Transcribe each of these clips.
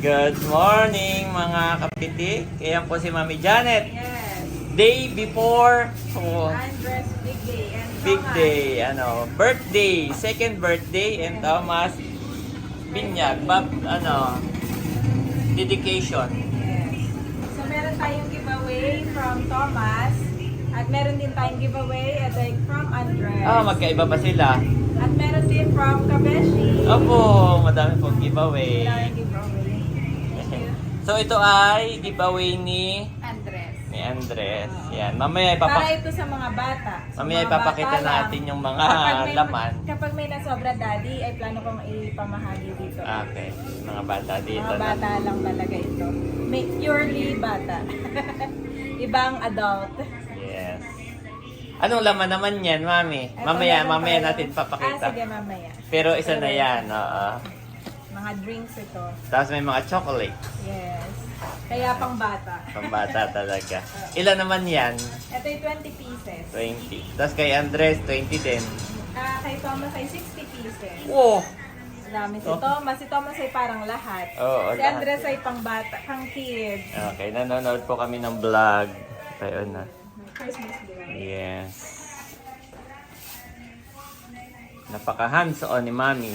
Good morning mga kapitik. Ayan po si Mami Janet. Yes. Day before Andres big day. And big Thomas. day, birthday, second birthday, and Thomas Binyag, dedication. Yes. So meron tayong giveaway from Thomas. At meron din tayong giveaway from Andres. Magkaiba pa sila. At meron din from Kabeshi. Opo, madami pong giveaway. Tayong giveaway. Thank you. So ito ay giveaway ni Andres. Yan, mamaya Para ito sa mga bata. mamaya ipapakita natin yung mga laman. Kapag may nasobra daddy, ay plano kong ipamahagi dito. Okay, mga bata dito Mga bata lang talaga ito. May purely bata. Ibang adult. Yes. Anong laman naman yan, Mami? Eto, Mamaya meron tayo. natin papakita. Sige, mamaya. Pero isa na yan, oo. Mga drinks ito. Tapos may mga chocolate. Yes. Kaya pang bata. Pambata talaga. Ilan naman yan? Ito ay 20 pieces. 20. Tapos kay Andres, 20 din. Kay Thomas ay 60 pieces. Wow! Dami si Oh. Thomas. Si Thomas ay parang lahat. Oo, Si lahat. Andres ay pang bata, pang kids. Okay, nanonood po kami ng vlog. Tayo na. Christmas giveaway. Yes. Napaka hands-on ni Mami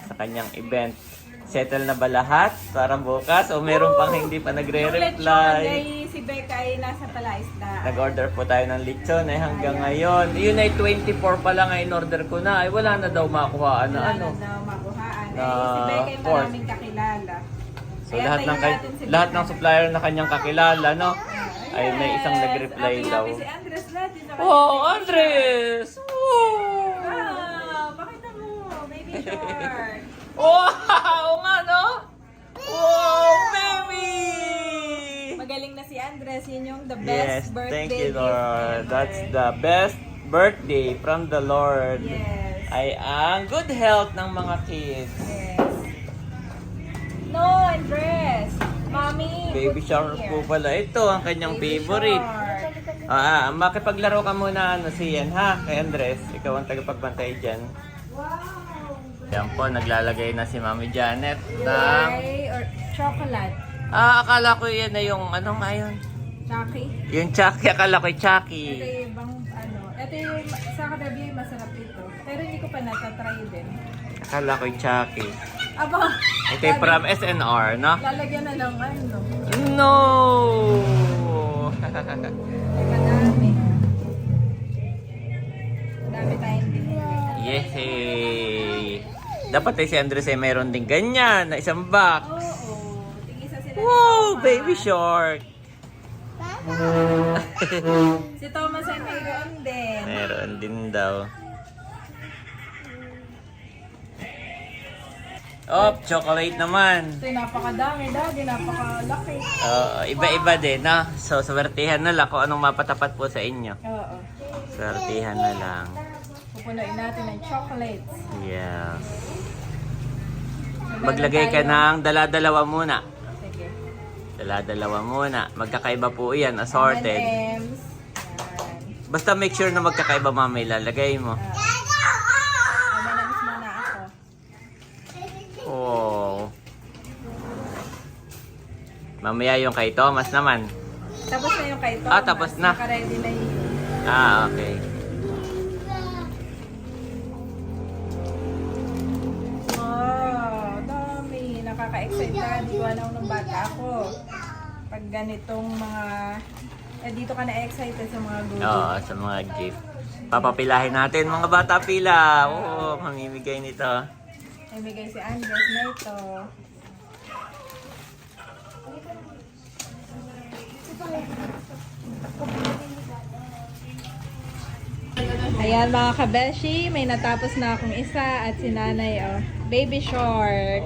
sa kanyang event. Settle na ba lahat para bukas o meron pang hindi pa Yung lechon nagre-reply? ay si Becca ay nasa palaisda. Nag-order po tayo ng lechon hanggang ngayon. Yun ay 24 pa lang ay in-order ko na. Ay wala na daw makuhaan na ano. Wala na daw makuhaan. Na Si Becca ay fourth. maraming kakilala. So Kaya lahat ng tayo natin si lahat Becca. ng supplier na kanyang kakilala, no? Ay may isang Yes. nag-reply Happy, daw. happy si Andres natin. Wow, Andres! Wow! Wow! Pakita mo, baby shark. Wow! Nga, no? Wow, baby! Magaling na si Andres. Yun yung the Yes, best birthday thank you, gift Lord. ever. That's the best birthday from the Lord. Yes. Ay ang good health ng mga kids. Yes. No, Andres. Mommy. Baby put shark here. po pala. Ito ang kanyang Baby favorite. shark. Makipaglaro ka muna si Ian, ha? Kay Andres. Ikaw ang tagapagbantay dyan. Wow. Yan po, naglalagay na si Mami Janet ng... Gulay or chocolate. akala ko yan na yung ano nga yun? Chucky. Yung Chucky, akala ko yung Chucky. Ito yung ibang ano. Ito yung sa kanabi masarap ito. Pero hindi ko pa natatry din. Akala ko yung Chucky. Aba. Ito yung from SNR, no? Lalagyan na lang ano. No! Teka, dami. Dami tayong binili. Yehey! Dapat si Andres ay mayroon din ganyan na isang box. Oo. Tingisa sila ni Wow! Thomas. Baby shark! Si Thomas ay mayroon din. Mayroon din daw. Oh, chocolate naman. Ito yung napakadami, daddy. Napakalaki. Iba-iba din, no? So, swertihan na lang kung anong mapatapat po sa inyo. Oo. Swertihan na lang. Pupunuin natin ng chocolates. Yes. Meron Maglagay ka tayong- ng dala-dalawa muna. Sige. Dala-dalawa muna. Magkakaiba po yan, assorted. M&M's. Yan. Basta make sure na magkakaiba mamay lalagay mo. M&M's muna ako. Oh. Mamaya yung kay Thomas naman. Tapos na yung kay Thomas. Tapos na. Naka-ready na yun. Okay. Wow, dami. Nakaka-excite na. Di ko alam nung bata ako. Pag ganitong mga... dito ka na-excited sa mga goodies. Oo, sa mga gift. Papapilahin natin mga bata pila. Oo, mamimigay nito. May bigay si Andres na ito. Ayan mga kabeshi, may natapos na akong isa at si nanay, baby shark.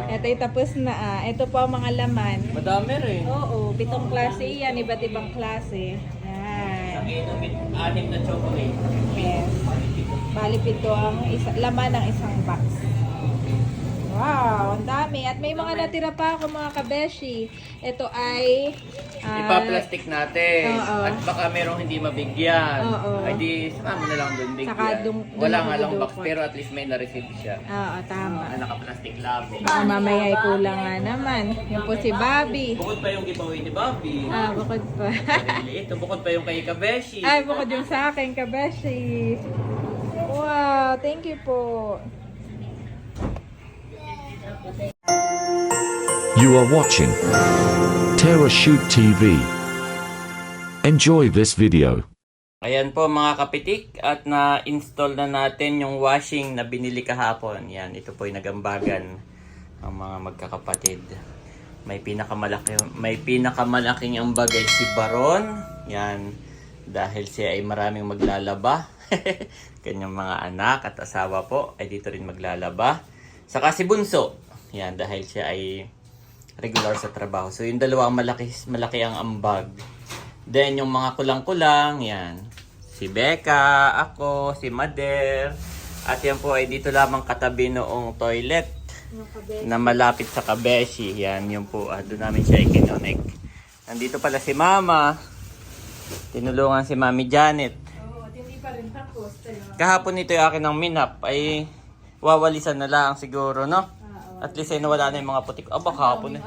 Ito yung tapos na Ito po ang mga laman. Madami rin. Oo, 7 klase yan, iba't ibang klase. Ayan. Anim na chocolate. Yes. Bali pito ang laman ng isang box. Wow, ang dami. At may mga natira pa ako mga kabeshi. Ito ay... Ipa-plastic natin. Oo. At baka merong hindi mabigyan. Oo. Ay di, sama mo na lang doon bigyan. Saka doon Wala ako nga lang box, dudukot. pero at least may na-receive siya. Oo, tama. Naka-plastic labo. Baka mamaya ay kulang nga naman. Yung po si Bobby. Bukod pa yung giveaway ni Bobby. Bukod pa. Ito, bukod pa yung kay Kabeshi. Ay, bukod yung sa akin, kabeshi. Wow, thank you po. You are watching Terra Shoot TV. Enjoy this video. Ayan po mga kapitik, at na-install na natin yung washing na binili kahapon. Yan, ito po yung nagambagan ang mga magkakapatid. May pinakamalaking ambagay si Baron. Yan, dahil siya ay maraming maglalaba. Kanyang mga anak at asawa po ay dito rin maglalaba. Saka si Bunso. Yan, dahil siya ay regular sa trabaho. So yung dalawang malaki ang ambag. Then yung mga kulang-kulang, yan. Si Becca, ako, si Mader. At yan po ay dito lamang katabi noong toilet na malapit sa Kabeshi. Yan, yun po. Doon namin siya ikinonect. Nandito pala si Mama. Tinulungan si Mami Janet. Oo, hindi pa rin tapos. Kahapon nito yung akin ng minap ay wawalisan na lang siguro, no? At least ay nawala na yung mga putik. Aba, kahapon eh.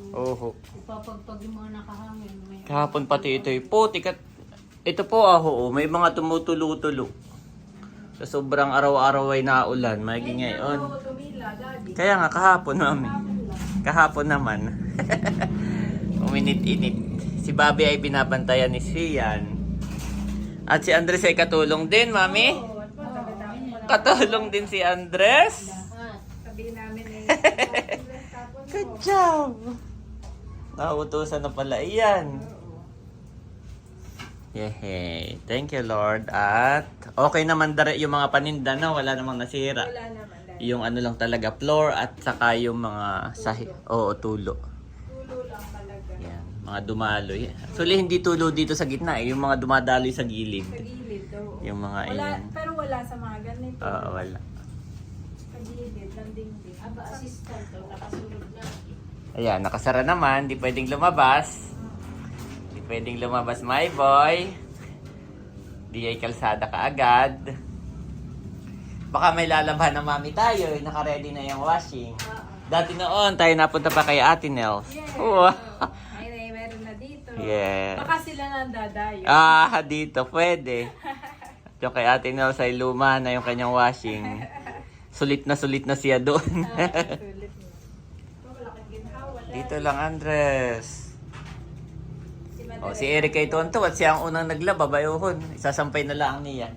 Oo. Ipapagpag yung mga nakahangin. May... Kahapon pati ito yung putik. At ito po, may mga tumutulo-tulo. Sa sobrang araw-araw ay naulan. Maging ngayon. Kaya nga, kahapon, Mami. Kahapon naman. Uminit-init. Si Bobby ay binabantayan ni Sian. At si Andres ay katulong din, Mami. Katulong din si Andres. Sabihin namin eh. Good job! Nauutusan na pala iyan. Yehey. Thank you, Lord. At okay naman yung mga paninda na wala namang nasira. Wala naman. Yung ano lang talaga, floor at saka yung mga tulo. Tulo lang talaga. Yan, mga dumaloy. Actually, hindi tulo dito sa gitna eh. Yung mga dumadaloy sa gilid. Sa gilid, oo. Yung mga Wala, iyan. pero wala sa mga ganito. Oo, wala. Sa gilid, ng dingding. Aba, assistant daw, nakasunod na. Ayan, nakasara naman. Di pwedeng lumabas. Di pwedeng lumabas, my boy. Di ay kalsada ka agad. Baka may lalaban ng mami tayo. Naka-ready na yung washing. Dati noon, tayo napunta pa kay Ate Nels. Yes. Wow. Ay, meron na dito. Yes. Baka sila nang dadayo. Dito, pwede. Yung kay Ate Nels ay luma na yung kanyang washing. Sulit na siya doon. Sulit mo. Malaking ginhawa. Dito lang, Andres. Si Madre. Si Eric ay tonto at siya ang unang naglaba, bayuhon. Isasampay na lang niya.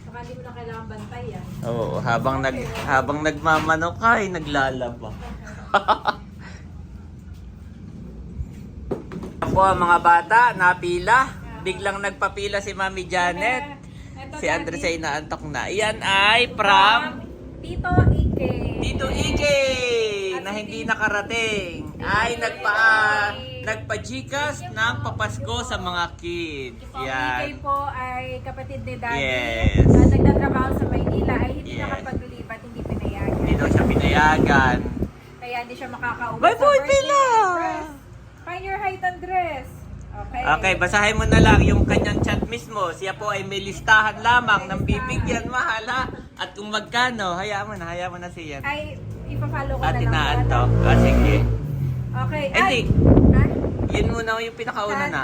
Baka hindi mo na kailangan bantayan. Oo, habang nagmamanok ay naglalaba. Ako ang mga bata, napila. Biglang nagpapila si Mami Janet. Ito Si na, Andres ay naantok na. Iyan ay from Tito Ike. Tito Ike na hindi nakarating. Ay nagpa-Gcash ng papasko sa mga kids. Ike Yan. po ay kapatid ni Daddy. Yes. Nagtatrabaho sa Maynila ay hindi Yes. nakapaglipat, hindi pinayagan. Hindi daw siya pinayagan. Kaya hindi siya makakauwi Bye, sa boy, birthday Pila! dress. Find your height and dress. Okay. Okay, basahin mo na lang yung kanyang chat mismo. Siya po ay may listahan lamang ng bibigyan, mahal ha. At kung magkano, hayaan mo na siya. Ay, ipa-follow ko na Ate lang. na anto. Sige. Okay. Hindi. Ha? Yun muna yung pinakauna na.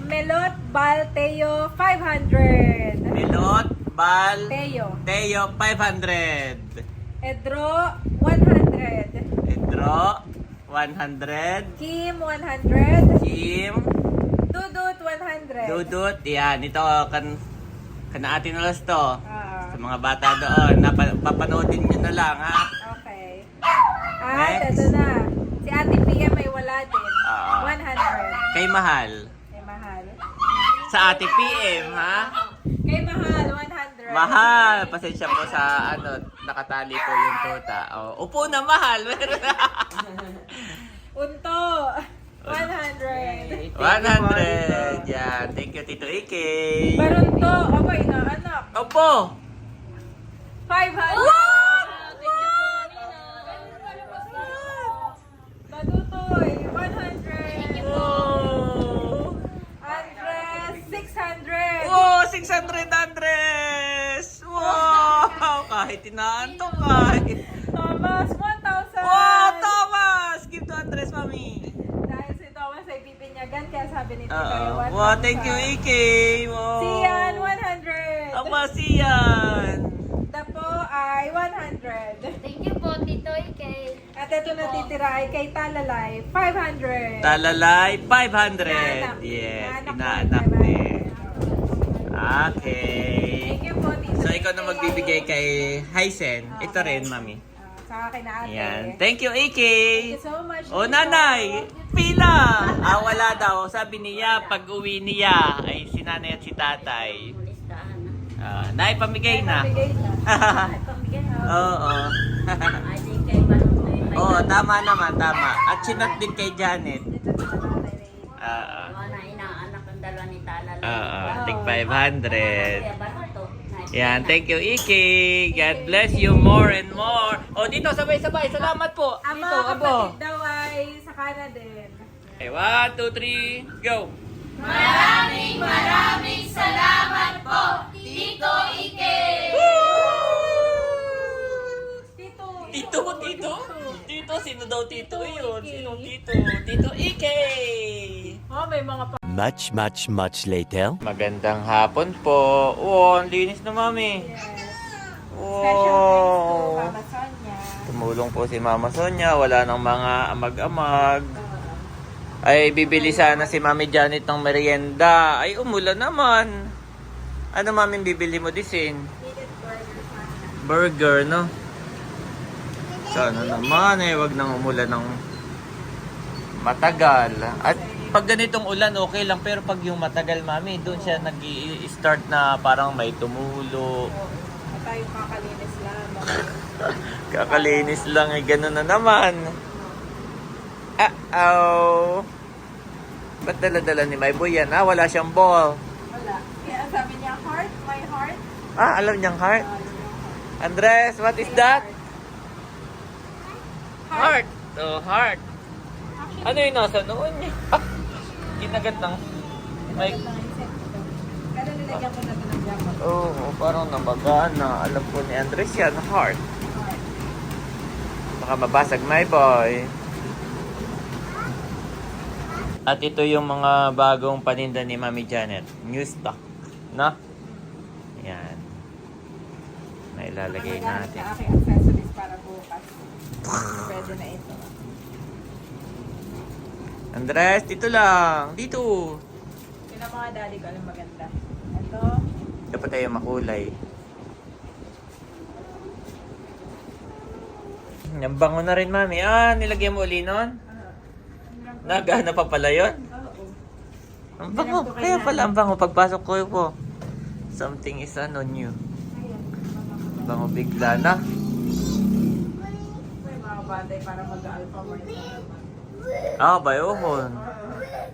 Melot Balteo 500. Milot, Bal, Teo. Teo, 500. Edro 100. Pedro, 100. Kim 100. Kim, Dudut 100. Dudut, yan. Ito, kanaatin na to. Ah, Sa mga bata doon, papanoodin nyo na lang, ha? okay. At Next. ito na. Si Ate PM ay wala din. Ah. 100. Kay Mahal. Kay Mahal. Sa Ate PM, ha? Kay Mahal, 100. Mahal! Pasensya po sa, nakatali po yung tuta. Upo na, Mahal! Unto, 100. 100! Yan. Thank you, Tito Ike. Barunto, abay na anak. Opo! 500. What? Tinaantok ay. Thomas, 1,000! Wow, Thomas! Give to Andres, mami. Dahil si Thomas ay pipinyagan, kaya sabi ni Tito Oo. ay 1,000. Wow, thank you, Ike. Wow. Sian, 100. Aba, Sian. Tapo ay 100. Thank you po, Tito Ike. At ito natitira ay kay Talalay, 500. Talalay, 500. Inaanak. Yes, Inaanak inaanak po, din. 500. Okay. Thank you po, Tito. So, ikaw na magbibigay kay Hysen. Ito rin, mami. Sa akin na ate. Yan. Thank you, Ike. Thank you so much. O, Tito. nanay. Pila. Wala daw. Sabi niya, pag uwi niya, ay si nanay at si tatay. Listahan na. Nay, pamigay na. Pamigay na. Ay, pamigyan na. Oo. Ay, di kay Manunoy. Oo, tama naman, tama. At sinat din kay Janet. Ito sa tatay Ray. Mga na inaanak ang dalawa ni Talal. Tig 500. Kaya barato. Yan, thank you, Iki. God bless you more and more. O, dito, sabay-sabay. Salamat po. Ang Dito, mga abo. kapatid daw ay sa Canada din. Okay, 1, 2, 3, go. Tito. Tito, Tito. Tito, sino daw Tito yun? Sinong Tito? Tito Ike. Oh, may mga pa. Much later. Magandang hapon po. Oh, ang linis na, mami. Yes. Special thanks to Wow. Mama Sonia. Tumulong po si Mama Sonia. Wala nang mga amag-amag. Ay, bibili sana si Mami Janet ng merienda. Ay, umulan naman. Ano, mami, bibili mo disin? Needed burger sana. Burger, no? Sana naman eh, wag nang umulan ng matagal. At pag ganitong ulan, okay lang. Pero pag yung matagal, mami, doon siya nag-i-start na parang may tumulo. At tayo kakalinis lamang. Kakalinis lang eh, ganun na naman. Uh-oh. Ba't dala-dala ni my boy yan? Wala siyang ball. Wala. Kaya ang sabi niya, heart, my heart. Alam niyang heart. Andres, what is that? Heart. Oh, heart. Ano yung nasa noon niya? Kinagat ng may... Pero nilagyan ko na ito ng jacket. Oo, parang namagana. Alam ko ni Andres yan, heart. Baka mabasag my boy. At ito yung mga bagong paninda ni Mami Janet. New stock. No? Yan. Nailalagay Magagamit natin. na aking accessories para bukas. Pwede na ito. Andres, dito lang. Dito. Yun ang mga daddy ko, alam maganda. Ito. Dapat tayo makulay. Ang bango na rin, Mami. Nilagyan mo uli nun? Nagana pa pala yun? Oo. Ang bango. Kaya pala ang bango. Pagpasok ko po. Something is new. Ayan. Bango bigla na. May mga batay para mag-alpha mart na naman. Bayohon.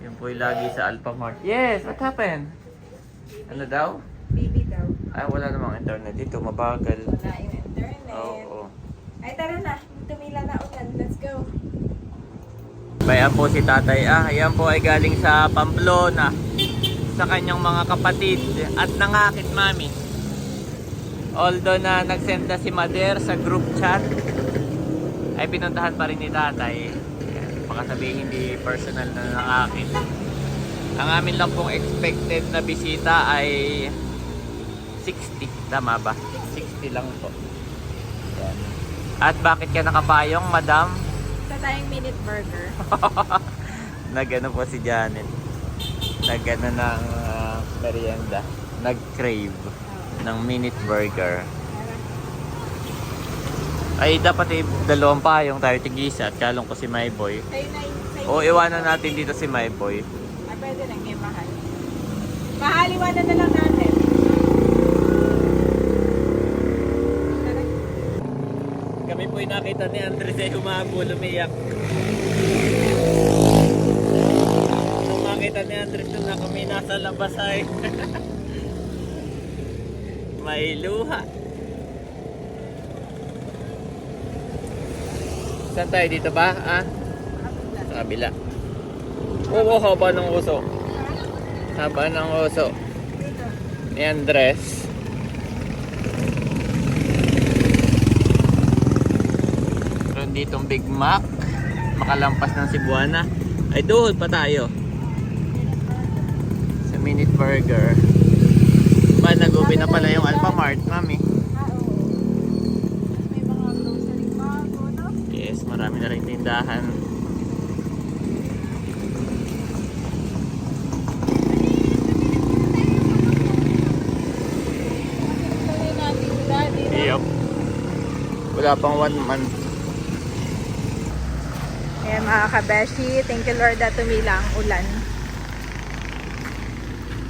Yun po yung lagi sa Alphamart. Yes, what happened? Ano daw? Baby daw. Wala namang internet dito. Mabagal. Wala yung internet. Oo. Ay, tara na. Tumila na ulan. Let's go. Bayan po si tatay. Ayan po ay galing sa Pamplona. Sa kanyang mga kapatid. At nangakit, mami. Although na nagsend na si Mader sa group chat, ay pinuntahan pa rin ni tatay. Ayan, baka sabihin hindi personal na nangakit. Ang amin lang pong expected na bisita ay 60. Tama ba? 60 lang po. Ayan. At bakit ka nakapayong, madam? Sa tayong minute burger. Nagano po si Janet. Nagano ng merienda. Nag-crave ng minute burger. Ay, dapat dalawang payong tayo tigisa at kalong ko si My Boy. Sa'yo na yung... O, iwanan natin dito si My Boy. Ay, pwede lang yung mahal. Mahal, iwanan na lang natin. Tara. Kami po'y nakita ni Andres ay humabol, umiyak. Nung makita ni Andres na kami nasa labas ay may luha. Saan tayo dito ba? Sa kabila. Oo, haba ng uso. Haba ng uso. Dito. Ni Andres. natin ditong Big Mac. Makalampas ng Cebuana. Ay, doon pa tayo. Sa Minute Burger. Ba, nag-open na pala yung Alphamart, mami. May mga grocery bago, no? Yes, marami na rin tindahan. Tuloy natin si Daddy, no? Yup. Wala pang 1 month. Ayan mga kabeshi, thank you Lord at tumila ang ulan.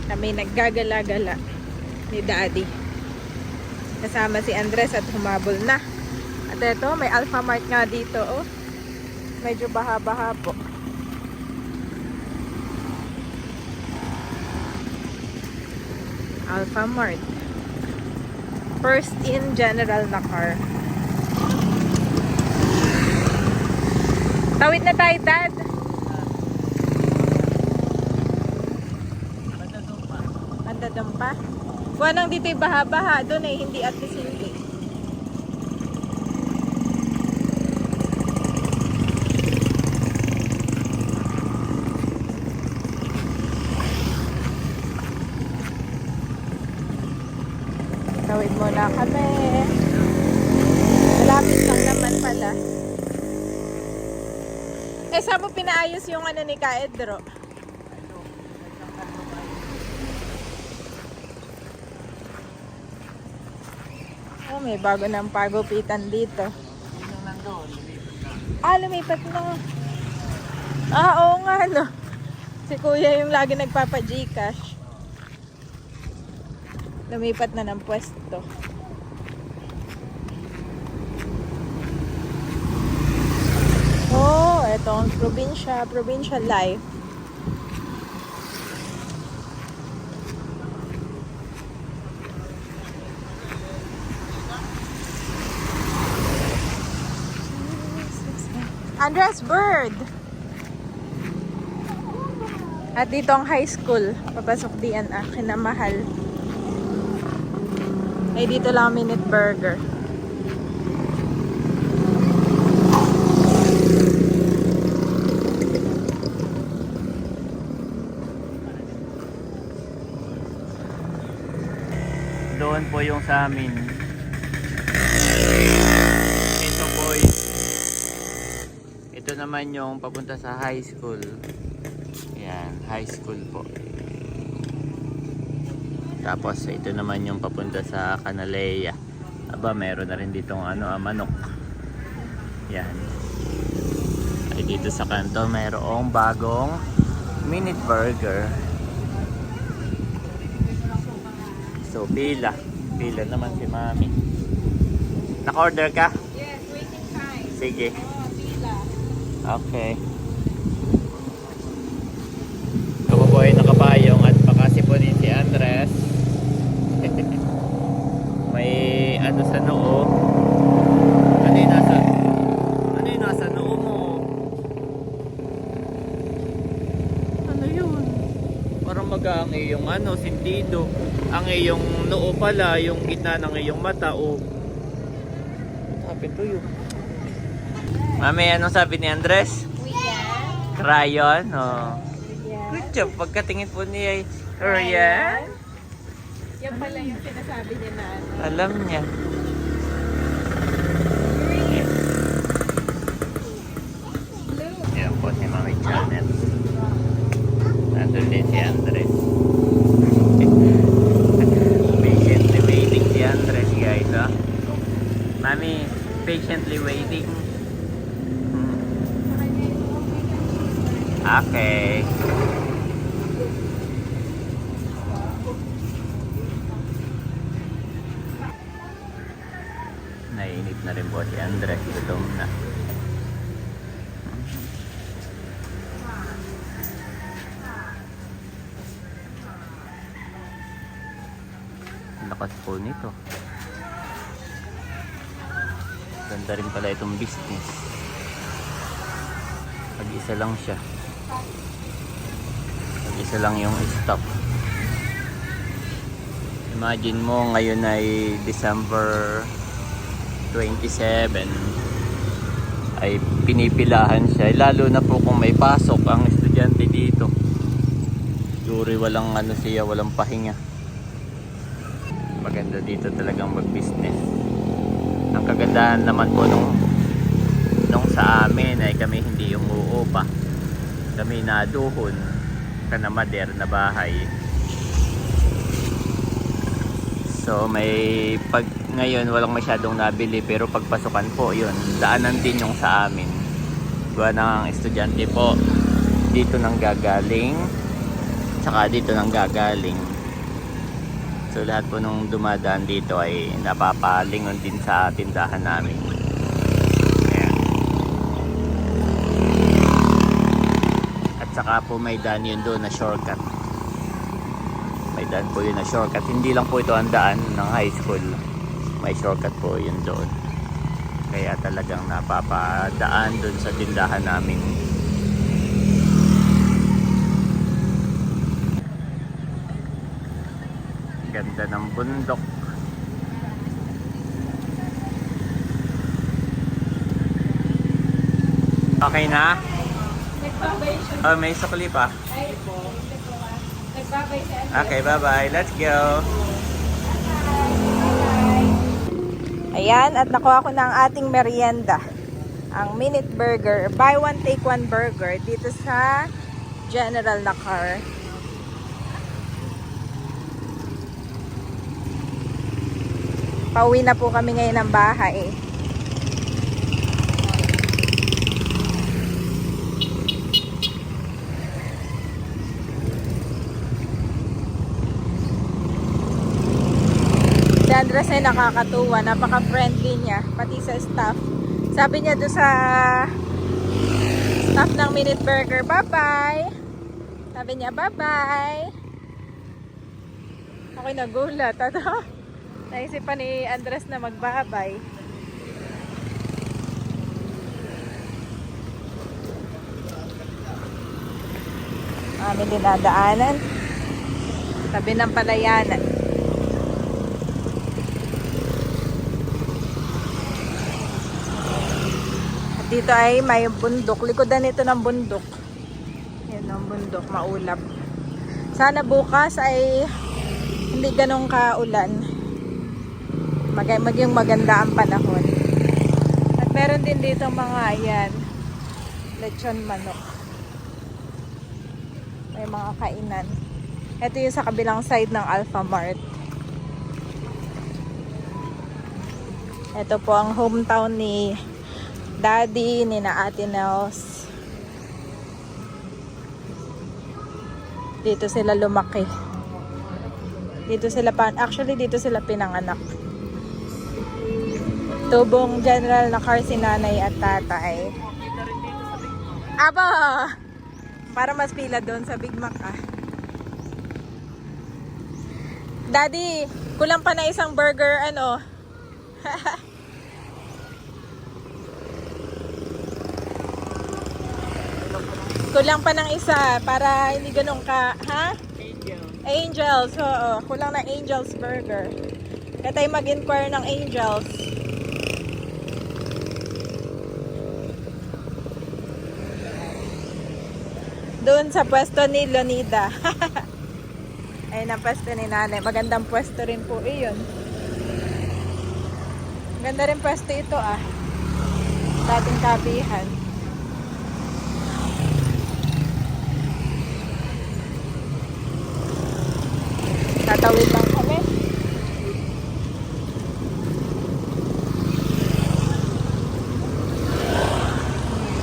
Kami naggagala-gala ni Daddy. Kasama si Andres at humabol na. At ito, may Alphamart nga dito, oh. Medyo baha-baha po. Alphamart. First in general na car. Tawid na tayo, Dad. Mandadong pa. Buwan nang dito'y baha-baha. Doon eh, hindi at least hindi. Tawid muna kami. Malapit lang naman pala. Eh, saan mo pinaayos yung ano ni Kaedro? Oh, may bago ng pagupitan dito. Ah, lumipat na. Ah, oo nga, no. Si Kuya yung lagi nagpapa-Gcash. Lumipat na ng pwesto. Oh, ito ang probinsya life. Andres Bird. At dito ang high school. Papasok diyan Kinamahal. Ay dito lang Minute Burger. Doon po yung sa amin. Ito po ito naman yung papunta sa high school. Yan, high school po. Tapos ito naman yung papunta sa Canaleya. Aba, meron na rin ditong manok. Yan. Ay dito sa kanto mayroong bagong Minute Burger. So, pila naman si Mami. Naka-order ka? Yes, waiting time. Sige. Oh, pila. Okay. Ako po ay nakapayong at pakasipunin si Andres. May sa noo. Ano yung nasa noo mo? Ano yun? Parang ang iyong sentido. Ang iyong noo pala, yung gitna ng iyong mata. Oh. What happened to you? Mami, anong sabi ni Andres? Kuya. Crayon? Oh. Kuya. Good job. Pagkatingin po niya ay Korean. Yan pala yung sinasabi niya na Alam niya. Yan po si Mami Janet. Nandun din si Andres. Patiently waiting si Andres, guys. Oh. Mami, patiently waiting. Okay. Nainit na rin po si Andres. Gutom na. Lakas po nito. Ganda rin pala itong business. Pag-isa lang siya. Pag-isa lang yung stop. Imagine mo ngayon ay December 27. ay pinipilahan siya. Lalo na po kung may pasok ang estudyante dito. Duri walang ano siya, walang pahinga. Maganda dito talagang mag-business. Ang kagandahan naman po nung sa amin ay kami hindi umuupa. Kami naduhon ka na mader na bahay. So may pag ngayon walang masyadong nabili, pero pagpasukan po yun, daanan din yung sa amin. Gawa ng estudyante po dito nang gagaling, tsaka dito nang gagaling. So lahat po nung dumadaan dito ay napapalingon din sa tindahan namin. Ayan. At saka po may daan yun doon na shortcut. May daan po yun na shortcut. Hindi lang po ito ang daan ng high school. May shortcut po yun doon. Kaya talagang napapadaan doon sa tindahan namin. Ganda ng bundok. Okay na? Oh, may sukli pa. Okay, bye-bye. Let's go. Ayan, at nakuha ko na ang ating merienda. Ang Minute Burger. Buy one, take one burger. Dito sa General na car. Pauwi na po kami ngayon ng bahay. Si Andres ay nakakatuwa. Napaka-friendly niya. Pati sa staff. Sabi niya doon sa staff ng Minute Burger, bye-bye. Sabi niya, bye-bye. Ako'y nagulat. Naisipan ni Andres na magbabay. Amin dinadaanan. Tabi ng palayanan. At dito ay may bundok. Likodan ito ng bundok. Yan ang bundok, maulap. Sana bukas ay hindi ganong kaulan. Maging maganda ang panahon. At meron din dito mga ayan, lechon manok. May mga kainan. Ito yung sa kabilang side ng Alpha Mart. Ito po ang hometown ni Daddy, ni na Ate Nels. Dito sila lumaki. Dito sila actually dito sila pinanganak. Tubong general na car si nanay at tatay. Aba! Para mas pila doon sa Big Mac ah. Daddy, kulang pa na isang burger ano. Kulang pa ng isa para hindi ganun ka, ha? Angels, oo. Kulang na Angels burger. Kaya tayo mag-inquire ng Angels. Doon sa pwesto ni Lonida. Ayun ang pwesto ni nanay. Magandang pwesto rin po iyon. Ganda rin pwesto ito ah. Dating kabihan. Tatawid lang kami.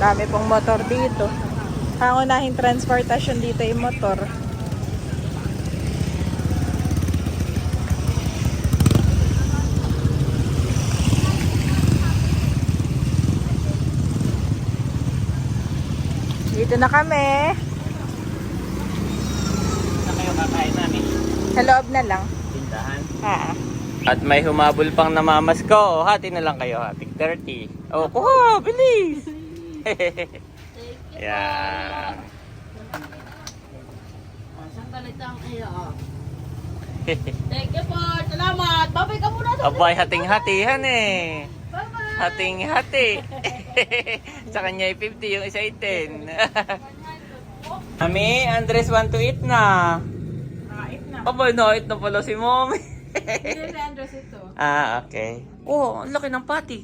Dami pong motor dito. Pangunahing transportasyon dito yung motor. Dito na kami. Na kayo kakain namin? Sa loob na lang. Tindahan. At may humabol pang namamas ko. Hati na lang kayo. Hating 30. Oh, kuha! Bilis! Yeah. Sandali lang iyo. Thank you po. Salamat. Babay ka muna. Abay, hating-hatihan eh. Bye-bye. Hating-hati. Sa kanya ay 50, yung isa ay 10. Mami, Andres want to eat na. Nakait na. Aba, na-eat na pala si Mommy. Hindi si Andres ito. Okay. Oh, ang laki ng pati.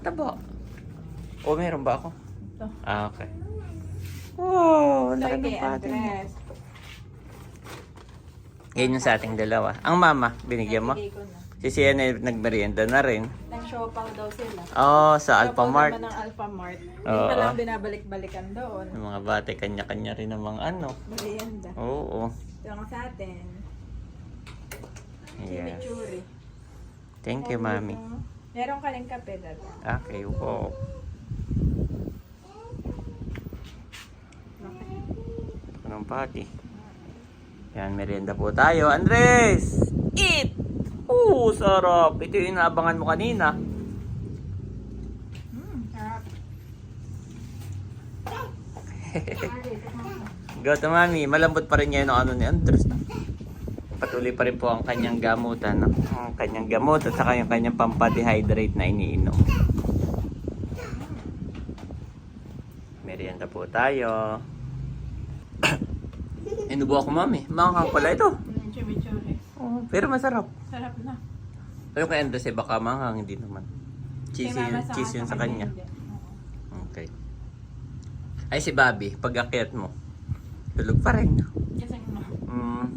Taba. Oh, meron ba ako? Ito. Okay. Oh, ang laki Ito ng kay pati. Andres. Yan yung sa ating dalawa. Ang mama, binigyan mo? Nabigay ko na. Si Sienna nagmerienda na rin. Nag-shopaw daw sila. Oh, sa Alphamart. Shopaw naman ng Alphamart. Yung Oo. palang binabalik-balikan doon. Yung mga bate, kanya-kanya rin namang ano. Merienda. Oo. Ito ang sa atin. Yes. Chimichurri. Thank you, Mami. Meron ka rin kape, Dada. Okay, wow. Anong pati? Yan, merienda po tayo. Andres! Eat! Sarap! Ito yung inaabangan mo kanina. Sarap. Go to, Mami. Malambot pa rin ngayon ang ano ni Andres. Patuloy pa rin po ang kanyang gamutan. No? Ang kanyang gamot at saka yung kanyang pampadehydrate na iniinom. Merienda po tayo. Inubo ako, Mami. Makakang pala ito. Chimichurri. Oh, pero masarap. Sarap na. Pero kay Andres eh, baka manghang, hindi naman. Cheese Kay Mama yun sa kanya. hindi. Okay. Ay, si Bobby, pag akyat mo, tulog pa rin. Kasi ano.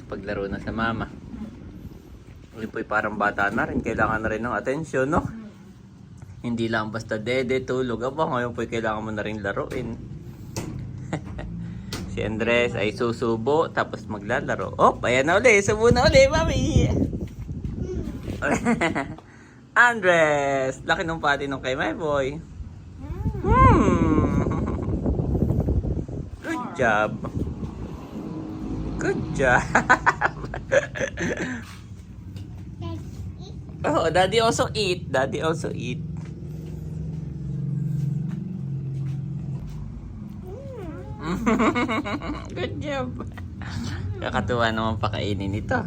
Paglaro na sa mama. Uli po'y parang bata na rin. Kailangan na rin ng atensyon, no? Hindi lang basta dede, tulog. Aba, ngayon po'y kailangan mo na rin laruin. Si Andres ay susubo, tapos maglalaro. Oh, ayan na uli. Subo na uli, Mami. Andres, laki ng pati nung kay my boy. Good job. Good job. Oh, Daddy also eat. Daddy also eat. Good job. Kakatuwa naman pakainin ito.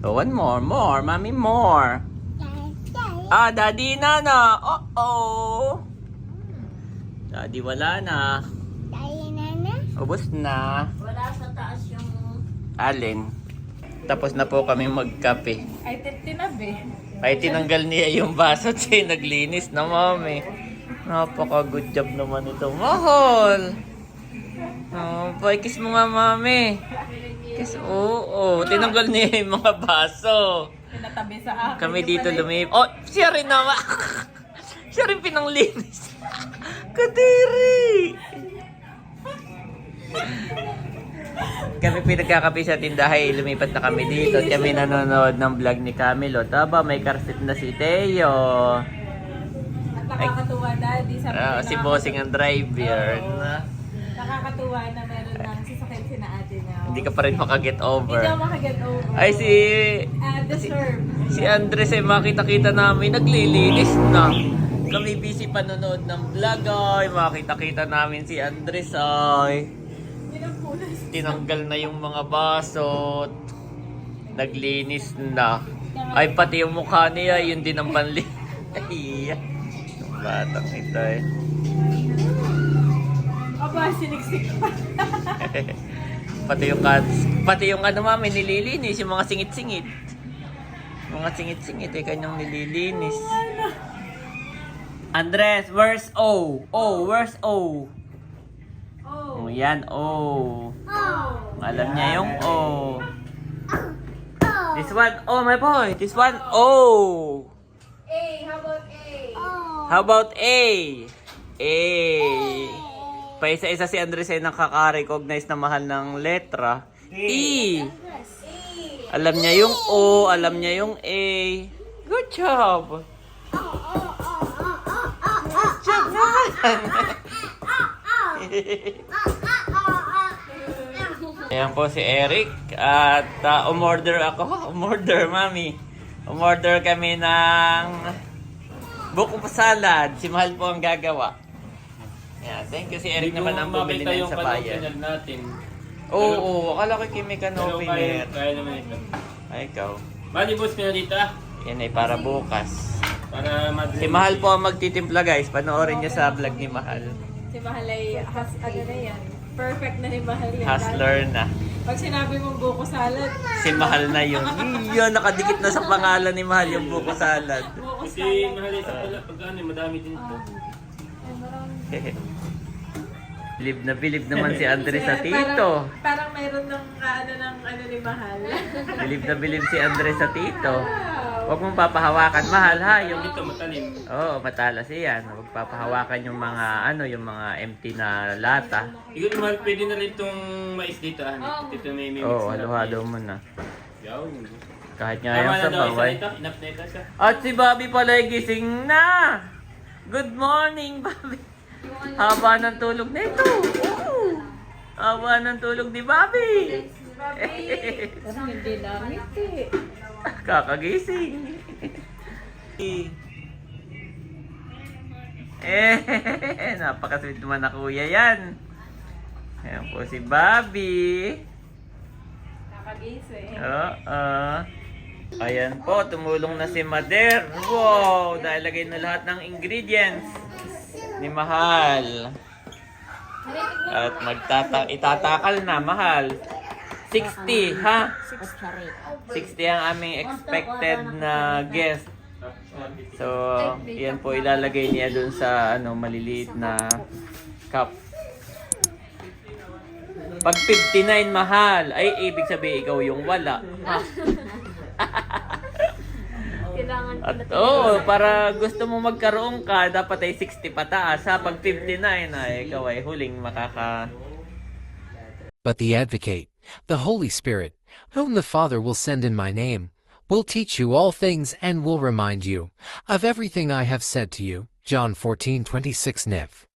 Oh, one more, Mommy, more. Ah, Daddy na na. Oh. Daddy wala na. Ubus na. Wala sa taas yung... Alin? Tapos na po kami magkape. Ay, tinabi. Ay, tinanggal niya yung baso at siya naglinis na, Mami. Napaka-good job naman ito. Mahal! Oh, boy, kiss mo nga, Mami. Kiss, oo. Tinanggal niya yung mga baso. Pinatabi sa akin. Kami Yung dito pala- lumip. Oh, siya rin naman. Siya rin pinanglinis. Kadiri! Kami pinagkakape sa tindahay, lumipat na kami dito at kami nanonood ng vlog ni Camilo. Taba, may karsit na si Teo. At nakakatuwa, Daddy. Sabi Si Bossing ang driver. Nakakatuwa na meron ng sasakyan si na ate niya. Hindi ka pa rin makaget over. Hindi ako makaget over. Ay, Deserve. si Andres ay makita-kita namin, naglilinis na. Kami busy panonood ng vlog ay makita-kita namin si Andres ay. Tinanggal na yung mga baso. Naglinis na. Ay, pati yung mukha niya, yun din ang panli. Ay, yung batang ito eh. Aba, siniksik pa. Pati yung ano, Mami, nililinis, yung mga singit-singit. Mga singit-singit eh, kanyang nililinis. Andres, where's O? O, where's O? Oh, yan, O. Alam niya yung O. This one, oh my boy, this one, O. A, how about A? How about A? A. Paisa-isa si Andres ay nakaka-recognize na mahal ng letra. E. Alam niya yung O, alam niya yung A. Good job. Good job naman. Ayan po si Eric at umorder ako. Umorder, Mami. Umorder kami ng buko salad. Si Mahal po ang gagawa. Yeah, thank you si Eric naman ang bumili na sa bayan. natin. Oo, akala ko Kimi ka no opener. Kaya naman ito. Ay, ikaw. Bali, boss, pinalita. Yan ay para bukas. Para madali. Si Mahal po ang magtitimpla guys. Panoorin niyo sa vlog ni Mahal. Si Mahal ay, ano na yan, perfect na ni Mahal yan. Hustler na. Pag sinabi mong buko salad, Si Mahal na yun. Yun, nakadikit na sa pangalan ni Mahal yung buko salad. buko Kasi salad. mahal ito pala pag ano, madami din ito. Ay, marami. Bilib naman si Andre sa tito. Parang mayroon ng ano ni Mahal. Bilib si Andre sa tito. Huwag mong papahawakan, Mahal ha. Yung Ito matalim. Oo, matalas yan. Huwag papahawakan yung mga yung mga empty na lata. Ikaw mahal, pwede na rin itong mais dito. Ito may mix Oo, na halo-halo mais. mo na. Yaw. Kahit nga Tama yung na sa daw, isa baway. nito. Enough na ito siya. At si Bobby pala ay gising na! Good morning, Bobby! Haba ng tulog na ito! Oo! Haba ng tulog ni Bobby! Parang hindi namin eh. Kakagising! Napakasweet naman na kuya yan! Ayan po si Bobby! Nakagising. Oo. Ayan po, tumulong na si Mader. Wow! Dahil lagay na lahat ng ingredients ni Mahal. At itatakal na, Mahal. 60, ha? 60 ang aming expected na guest. So, yan po ilalagay niya dun sa maliliit na cup. Pag 59 Mahal, ay ibig sabihin ikaw yung wala. At para gusto mo magkaroon ka, dapat ay 60 pataas ha. Pag 59 ay ikaw ay huling makaka... But the Advocate, the Holy Spirit, whom the Father will send in my name, will teach you all things and will remind you of everything I have said to you. John 14:26 NIV.